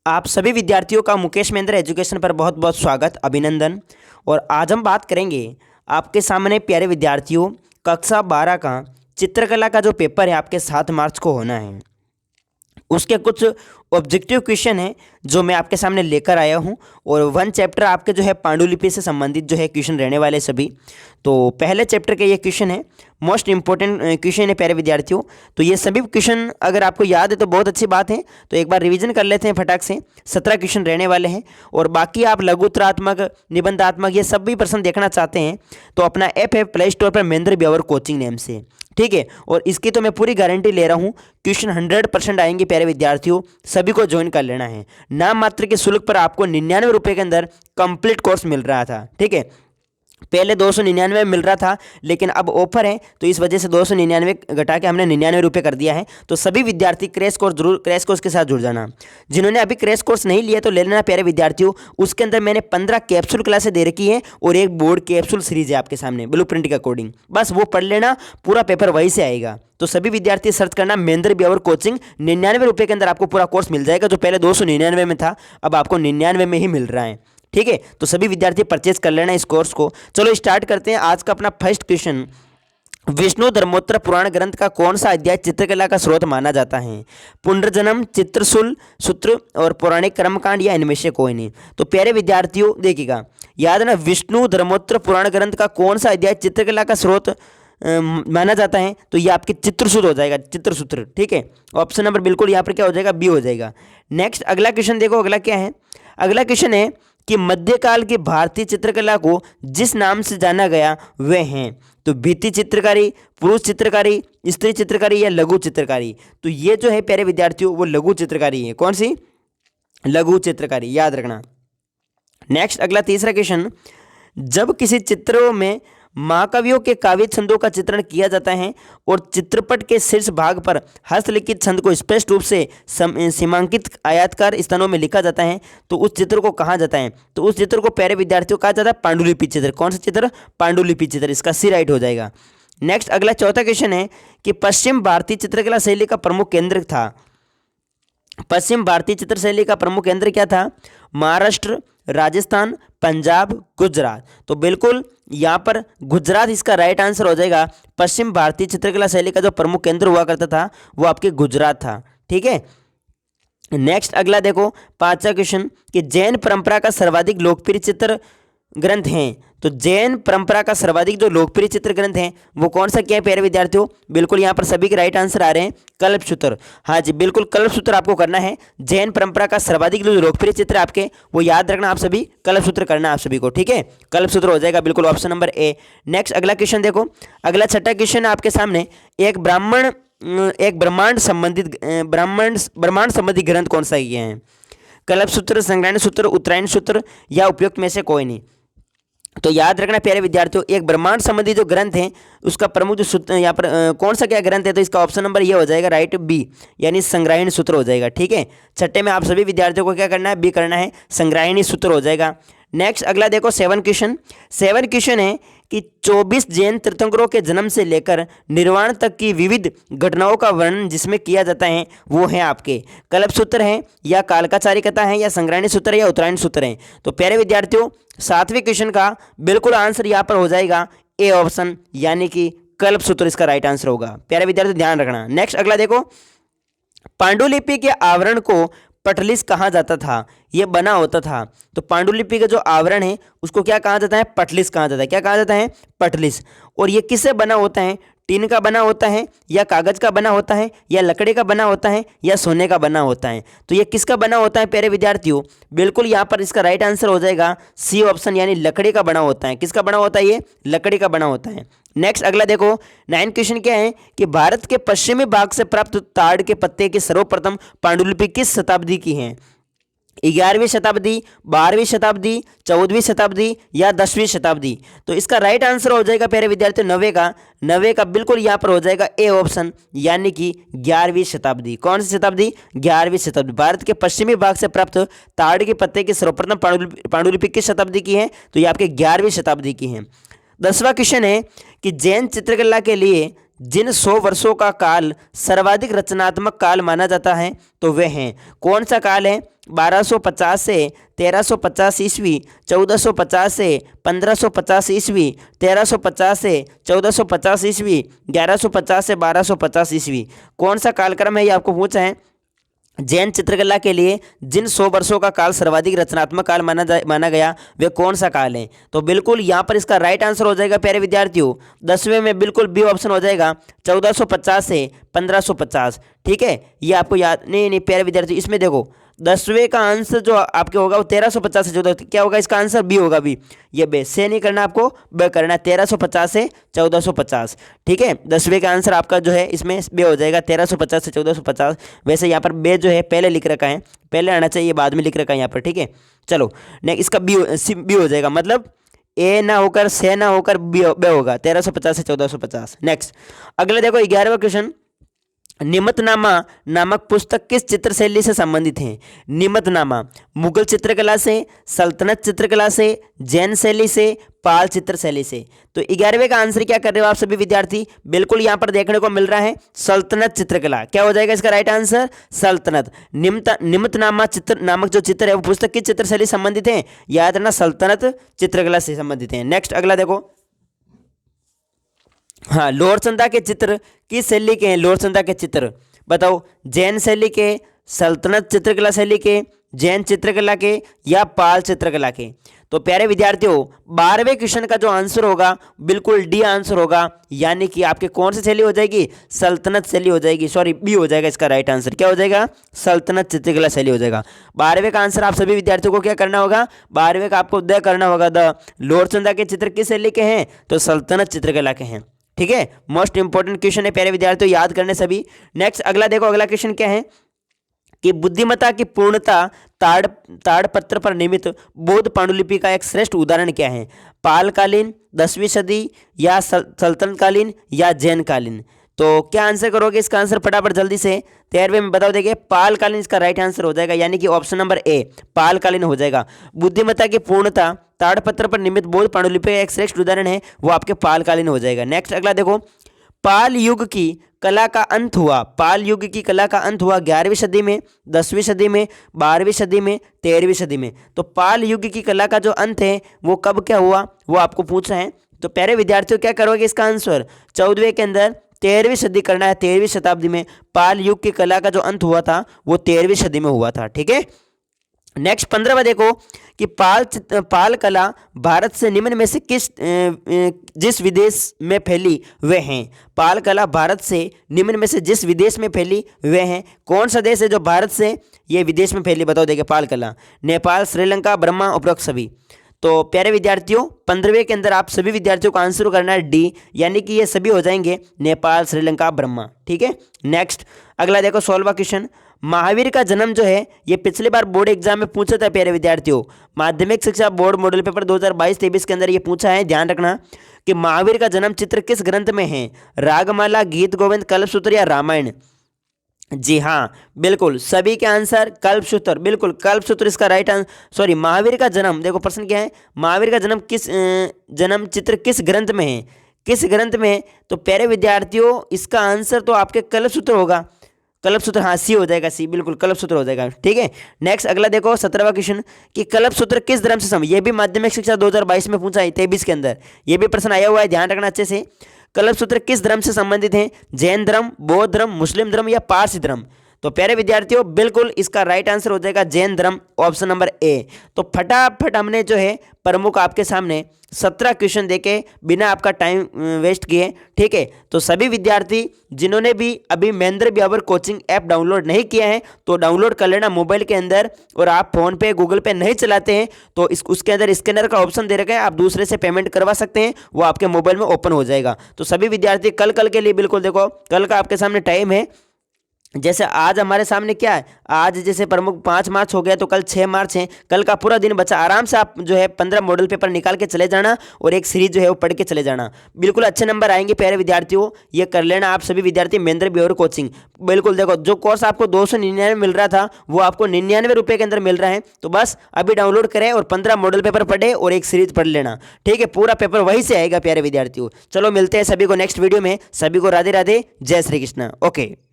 आप सभी विद्यार्थियों का मुकेश महेंद्र एजुकेशन पर बहुत बहुत स्वागत, अभिनंदन। और आज हम बात करेंगे आपके सामने प्यारे विद्यार्थियों, कक्षा 12 का चित्रकला का जो पेपर है आपके 7 मार्च को होना है, उसके कुछ ऑब्जेक्टिव क्वेश्चन हैं जो मैं आपके सामने लेकर आया हूं। और 1 चैप्टर आपके जो है पांडुलिपि से संबंधित जो है क्वेश्चन रहने वाले सभी। तो पहले चैप्टर के ये क्वेश्चन है, मोस्ट इंपॉर्टेंट क्वेश्चन है प्यारे विद्यार्थियों। तो ये सभी क्वेश्चन अगर आपको याद है तो बहुत अच्छी बात है, तो एक बार रिवीजन कर लेते हैं फटाक से। 17 क्वेश्चन रहने वाले हैं और बाकी आप लघुत्तरात्मक, निबंधात्मक ये सब भी प्रश्न देखना चाहते हैं तो अपना ऐप है प्ले स्टोर पर महेंद्र ब्यावर कोचिंग नेम से, ठीक है। और इसकी तो मैं पूरी गारंटी ले रहा हूँ, क्वेश्चन 100% आएंगे प्यारे विद्यार्थियों, सभी को ज्वाइन कर लेना है। नाम मात्र के शुल्क पर आपको 99 रुपये के अंदर कंप्लीट कोर्स मिल रहा था, ठीक है। पहले 299 में मिल रहा था, लेकिन अब ऑफर है तो इस वजह से 299 घटा के हमने 99 रुपये कर दिया है। तो सभी विद्यार्थी क्रैश कोर्स जरूर, क्रैश कोर्स के साथ जुड़ जाना। जिन्होंने अभी क्रैश कोर्स नहीं लिया तो ले लेना प्यारे विद्यार्थियों। उसके अंदर मैंने 15 कैप्सूल क्लासें दे रखी है और एक बोर्ड कैप्सूल सीरीज है आपके सामने ब्लूप्रिंट के अकॉर्डिंग, बस वो पढ़ लेना, पूरा पेपर वहीं से आएगा। तो सभी विद्यार्थी सर्च करना महेंद्र ब्यावर कोचिंग, 99 रुपये के अंदर आपको पूरा कोर्स मिल जाएगा। जो पहले 299 में था अब आपको 99 में ही मिल रहा है, ठीक है। तो सभी विद्यार्थी परचेज कर लेना इस कोर्स को। चलो स्टार्ट करते हैं आज का अपना फर्स्ट क्वेश्चन। विष्णु धर्मोत्तर पुराण ग्रंथ का कौन सा अध्याय चित्रकला का स्रोत माना जाता है? पुनर्जन्म, चित्रशूल सूत्र और पौराणिक कर्मकांड या इनमें से कोई नहीं। तो प्यारे विद्यार्थियों देखिएगा, याद ना, विष्णु धर्मोत्तर पुराण ग्रंथ का कौन सा अध्याय चित्रकला का स्रोत माना जाता है? तो ये आपके चित्रसूत्र हो जाएगा, चित्रसूत्र, ठीक है। ऑप्शन नंबर बिल्कुल यहाँ पर क्या हो जाएगा, बी हो जाएगा। नेक्स्ट अगला क्वेश्चन देखो, अगला क्या है? अगला क्वेश्चन है कि मध्यकाल की भारतीय चित्रकला को जिस नाम से जाना गया वे हैं। तो भित्ति चित्रकारी, पुरुष चित्रकारी, स्त्री चित्रकारी या लघु चित्रकारी। तो ये जो है प्यारे विद्यार्थियों वो लघु चित्रकारी है। कौन सी? लघु चित्रकारी, याद रखना। नेक्स्ट अगला तीसरा क्वेश्चन, जब किसी चित्रों में महाकवियों के काव्य छंदों का चित्रण किया जाता है और चित्रपट के शीर्ष भाग पर हस्तलिखित छंद को स्पष्ट रूप से सीमांकित आयताकार स्थानों में लिखा जाता है तो उस चित्र को कहा जाता है? तो उस चित्र को प्यारे विद्यार्थियों कहा जाता है पांडुलिपि चित्र। कौन सा चित्र? पांडुलिपि चित्र, इसका सी राइट हो जाएगा। नेक्स्ट अगला चौथा क्वेश्चन है कि पश्चिम भारतीय चित्रकला शैली का प्रमुख केंद्र था। पश्चिम भारतीय चित्र शैली का प्रमुख केंद्र क्या था? महाराष्ट्र, राजस्थान, पंजाब, गुजरात। तो बिल्कुल यहाँ पर गुजरात इसका राइट आंसर हो जाएगा। पश्चिम भारतीय चित्रकला शैली का जो प्रमुख केंद्र हुआ करता था वो आपके गुजरात था, ठीक है। नेक्स्ट अगला देखो, पांचवा क्वेश्चन कि जैन परंपरा का सर्वाधिक लोकप्रिय चित्र ग्रंथ हैं। तो जैन परंपरा का सर्वाधिक जो लोकप्रिय चित्र ग्रंथ हैं वो कौन सा क्या है प्यारे विद्यार्थियों? बिल्कुल यहाँ पर सभी के राइट आंसर आ रहे हैं, कल्पसूत्र। हाँ जी बिल्कुल, कल्पसूत्र आपको करना है। जैन परंपरा का सर्वाधिक जो लोकप्रिय चित्र आपके वो याद रखना आप सभी, कल्पसूत्र करना आप सभी को, ठीक है। कल्पसूत्र हो जाएगा बिल्कुल, ऑप्शन नंबर ए। नेक्स्ट अगला क्वेश्चन देखो, अगला छठा क्वेश्चन आपके सामने, एक ब्रह्मांड संबंधी ग्रंथ कौन सा ये है? कल्पसूत्र, संग्रहण सूत्र, उत्तरायण सूत्र या उपयुक्त में से कोई नहीं। तो याद रखना प्यारे विद्यार्थियों, एक ब्रह्मांड संबंधी जो ग्रंथ है उसका प्रमुख जो सूत्र यहाँ पर कौन सा क्या ग्रंथ है? तो इसका ऑप्शन नंबर ये हो जाएगा राइट, बी, यानी संग्रहण सूत्र हो जाएगा, ठीक है। छठे में आप सभी विद्यार्थियों को क्या करना है? बी करना है, संग्रहणी सूत्र हो जाएगा। नेक्स्ट अगला देखो, सेवन क्वेश्चन है कि 24 जैन तीर्थंकरों के जन्म से लेकर निर्वाण तक की विविध घटनाओं का वर्णन जिसमें किया जाता है वो है आपके कल्पसूत्र है या कालकाचारी कथा है या संग्रहणी सूत्र या उत्तरायण सूत्र है। तो प्यारे विद्यार्थियों सातवें क्वेश्चन का बिल्कुल आंसर यहाँ पर हो जाएगा ए ऑप्शन, यानी कि कल्पसूत्र इसका राइट आंसर होगा। प्यारे विद्यार्थी ध्यान रखना। नेक्स्ट अगला देखो, पांडुलिपि के आवरण को पटलिस कहा जाता था, ये बना होता था। तो पांडुलिपि का जो आवरण है उसको क्या कहा जाता है? पटलिस कहा जाता है। क्या कहा जाता है? पटलिस। और ये किससे बना होता है? टीन का बना होता है या कागज का बना होता है या लकड़ी का बना होता है या सोने का बना होता है? तो ये किसका बना होता है प्यारे विद्यार्थियों? बिल्कुल यहाँ पर इसका राइट आंसर हो जाएगा सी ऑप्शन, यानी लकड़ी का बना होता है। किसका बना होता है? ये लकड़ी का बना होता है। नेक्स्ट अगला देखो, 9 क्वेश्चन क्या है कि भारत के पश्चिमी भाग से प्राप्त ताड़ के पत्ते की सर्वप्रथम पांडुलिपि किस शताब्दी की है? 11वीं शताब्दी, 12वीं शताब्दी, 14वीं शताब्दी या 10वीं शताब्दी? तो इसका राइट आंसर हो जाएगा प्यारे विद्यार्थियों नवे का बिल्कुल यहाँ पर हो जाएगा ए ऑप्शन, यानी कि 11वीं शताब्दी। कौन सी शताब्दी? 11वीं शताब्दी। भारत के पश्चिमी भाग से प्राप्त ताड़ के पत्ते की सर्वप्रथम पांडुलिपि किस शताब्दी की है? तो ये आपके 11वीं शताब्दी की है। 10वां क्वेश्चन है कि जैन चित्रकला के लिए जिन 100 वर्षों का काल सर्वाधिक रचनात्मक काल माना जाता है तो वे हैं। कौन सा काल है? 1250 से 1350 ईस्वी, 1450 से 1550 ईस्वी, 1350 से 1450 ईस्वी, 1150 से 1250 ईस्वी। कौन सा कालक्रम है ये आपको पूछा है। जैन चित्रकला के लिए जिन 100 वर्षों का काल सर्वाधिक रचनात्मक काल माना गया वे कौन सा काल है? तो बिल्कुल यहाँ पर इसका राइट आंसर हो जाएगा प्यारे विद्यार्थियों 10वें में बिल्कुल बी ऑप्शन हो जाएगा 1450 से 1550। ठीक है, ये आपको याद नहीं प्यारे विद्यार्थी, इसमें देखो 10वें का आंसर जो आपके होगा वो 1350 से 14, क्या होगा इसका आंसर? बी होगा। बी, ये बे से नहीं करना आपको, बे करना है 1350 से 1450। ठीक है, 10वें का आंसर आपका जो है इसमें बे हो जाएगा 1350 से 1450। वैसे यहाँ पर बे जो है पहले लिख रखा है, पहले आना चाहिए, बाद में लिख रखा है यहाँ पर। ठीक है, चलो नेक्स्ट इसका बी हो जाएगा, मतलब ए ना होकर से ना होकर बे होगा 1350 से 1450। नेक्स्ट अगला देखो 11वां क्वेश्चन, निमतनामा नामक पुस्तक किस चित्र शैली से संबंधित है? निमतनामा मुगल चित्रकला से, सल्तनत चित्रकला से, जैन शैली से, पाल चित्र शैली से। तो 11वें का आंसर क्या कर रहे हो आप सभी विद्यार्थी? बिल्कुल यहाँ पर देखने को मिल रहा है सल्तनत चित्रकला। क्या हो जाएगा इसका राइट आंसर? सल्तनत। निमतनामा चित्र नामक जो चित्र है वो पुस्तक किस चित्र शैली संबंधित है? याद रखना सल्तनत चित्रकला से संबंधित है। नेक्स्ट अगला देखो, हाँ, लोअरचंदा के चित्र किस शैली के हैं? लोअरचंदा के चित्र बताओ, जैन शैली के, सल्तनत चित्रकला शैली के, जैन चित्रकला के, या पाल चित्रकला के? तो प्यारे विद्यार्थियों 12वें क्वेश्चन का जो आंसर होगा बिल्कुल डी आंसर होगा, यानी कि आपके कौन सी शैली हो जाएगी? सल्तनत शैली हो जाएगी, सॉरी बी हो जाएगा इसका राइट आंसर। क्या हो जाएगा? सल्तनत चित्रकला शैली हो जाएगा। 12वें का आंसर आप सभी विद्यार्थियों को क्या करना होगा? 12वें का आपको द करना होगा, द लोअरचंदा के चित्र किस शैली के हैं? तो सल्तनत चित्रकला के हैं। ठीक है, मोस्ट इंपॉर्टेंट क्वेश्चन है प्यारे विद्यार्थियों, याद करने सभी। नेक्स्ट अगला देखो, अगला क्वेश्चन क्या है कि बुद्धिमत्ता की पूर्णता ताड़पत्र पर निर्मित बौद्ध पांडुलिपि का एक श्रेष्ठ उदाहरण क्या है? पालकालीन, 10वीं सदी, या सल्तनत कालीन, या जैन कालीन? तो क्या आंसर करोगे इसका आंसर फटाफट जल्दी से? 13वें में बताओ, देखिए पालकालीन इसका राइट आंसर हो जाएगा, यानी कि ऑप्शन नंबर ए पालकालीन हो जाएगा। बुद्धिमत्ता की पूर्णता ताड़पत्र पर निर्मित बौद्ध पांडुलिपि का एक श्रेष्ठ उदाहरण है, वो आपके पालकालीन हो जाएगा। नेक्स्ट अगला देखो, पाल युग की कला का अंत हुआ, पाल युग की कला का अंत हुआ 11वीं सदी में, 10वीं सदी में, 12वीं सदी में, 13वीं सदी में? तो पाल युग की कला का जो अंत है वो कब क्या हुआ वो आपको पूछा है। तो प्यारे विद्यार्थियों क्या करोगे इसका आंसर? 14वें के अंदर 13वीं सदी करना है। 13वीं शताब्दी में पाल युग की कला का जो अंत हुआ था वो 13वीं सदी में हुआ था। ठीक है, नेक्स्ट 15वां देखो कि पाल कला भारत से निम्न में से जिस विदेश में फैली वे हैं? पाल कला भारत से निम्न में से जिस विदेश में फैली वे हैं? कौन सा देश है जो भारत से ये विदेश में फैली? बताओ, देखिए पाल कला नेपाल, श्रीलंका, बर्मा, उपरोक्त सभी। तो प्यारे विद्यार्थियों 15वें के अंदर आप सभी विद्यार्थियों को आंसर करना है डी, यानी कि ये सभी हो जाएंगे नेपाल, श्रीलंका, बर्मा। ठीक है, नेक्स्ट अगला देखो 16वां क्वेश्चन, महावीर का जन्म जो है ये पिछली बार बोर्ड एग्जाम में पूछा था प्यारे विद्यार्थियों, माध्यमिक शिक्षा बोर्ड मॉडल पेपर 2022-23 के अंदर ये पूछा है। ध्यान रखना कि महावीर का जन्म चित्र किस ग्रंथ में है? रागमाला, गीत गोविंद, कल्पसूत्र, या रामायण? जी हाँ, बिल्कुल सभी के आंसर कल्पसूत्र, बिल्कुल कल्पसूत्र इसका राइट आंसर। सॉरी, महावीर का जन्म, देखो प्रश्न क्या है, महावीर का जन्म जन्म चित्र किस ग्रंथ में है? किस ग्रंथ में है? तो प्यारे विद्यार्थियों इसका आंसर तो आपके कल्पसूत्र होगा, कल्पसूत्र। हाँ, सी हो जाएगा, सी बिल्कुल कल्पसूत्र हो जाएगा। ठीक है, नेक्स्ट अगला देखो 17वां क्वेश्चन कि कल्पसूत्र किस धर्म से संबंधित? ये भी माध्यमिक शिक्षा 2022 में पूछा है, 23 के अंदर ये भी प्रश्न आया हुआ है, ध्यान रखना अच्छे से। कल्पसूत्र किस धर्म से संबंधित है? जैन धर्म, बौद्ध धर्म, मुस्लिम धर्म, या पारसी धर्म? तो प्यारे विद्यार्थियों बिल्कुल इसका राइट आंसर हो जाएगा जैन धर्म, ऑप्शन नंबर ए। तो फटाफट हमने जो है प्रमुख आपके सामने 17 क्वेश्चन देके बिना आपका टाइम वेस्ट किए। ठीक है, तो सभी विद्यार्थी जिन्होंने भी अभी Mahendra Beawar coaching app download नहीं किया है तो डाउनलोड कर लेना मोबाइल के अंदर, और आप फोन पे गूगल पे नहीं चलाते हैं तो उसके अंदर स्कैनर का ऑप्शन दे रखा है, आप दूसरे से पेमेंट करवा सकते हैं, वो आपके मोबाइल में ओपन हो जाएगा। तो सभी विद्यार्थी कल के लिए बिल्कुल देखो, कल का आपके सामने टाइम है जैसे आज हमारे सामने क्या है, आज जैसे प्रमुख 5 मार्च हो गया तो कल 6 मार्च है, कल का पूरा दिन बचा। आराम से आप जो है 15 मॉडल पेपर निकाल के चले जाना और एक सीरीज जो है वो पढ़ के चले जाना। बिल्कुल अच्छे नंबर आएंगे प्यारे विद्यार्थियों, ये कर लेना आप सभी विद्यार्थी। महेंद्र बिहार कोचिंग, बिल्कुल देखो जो कोर्स आपको 299 मिल रहा था वो आपको 99 रुपये के अंदर मिल रहा है। तो बस अभी डाउनलोड करें और 15 मॉडल पेपर पढ़े और एक सीरीज पढ़ लेना, ठीक है। पूरा पेपर वहीं से आएगा प्यारे विद्यार्थियों। चलो मिलते हैं सभी को नेक्स्ट वीडियो में। सभी को राधे राधे, जय श्री कृष्ण। ओके।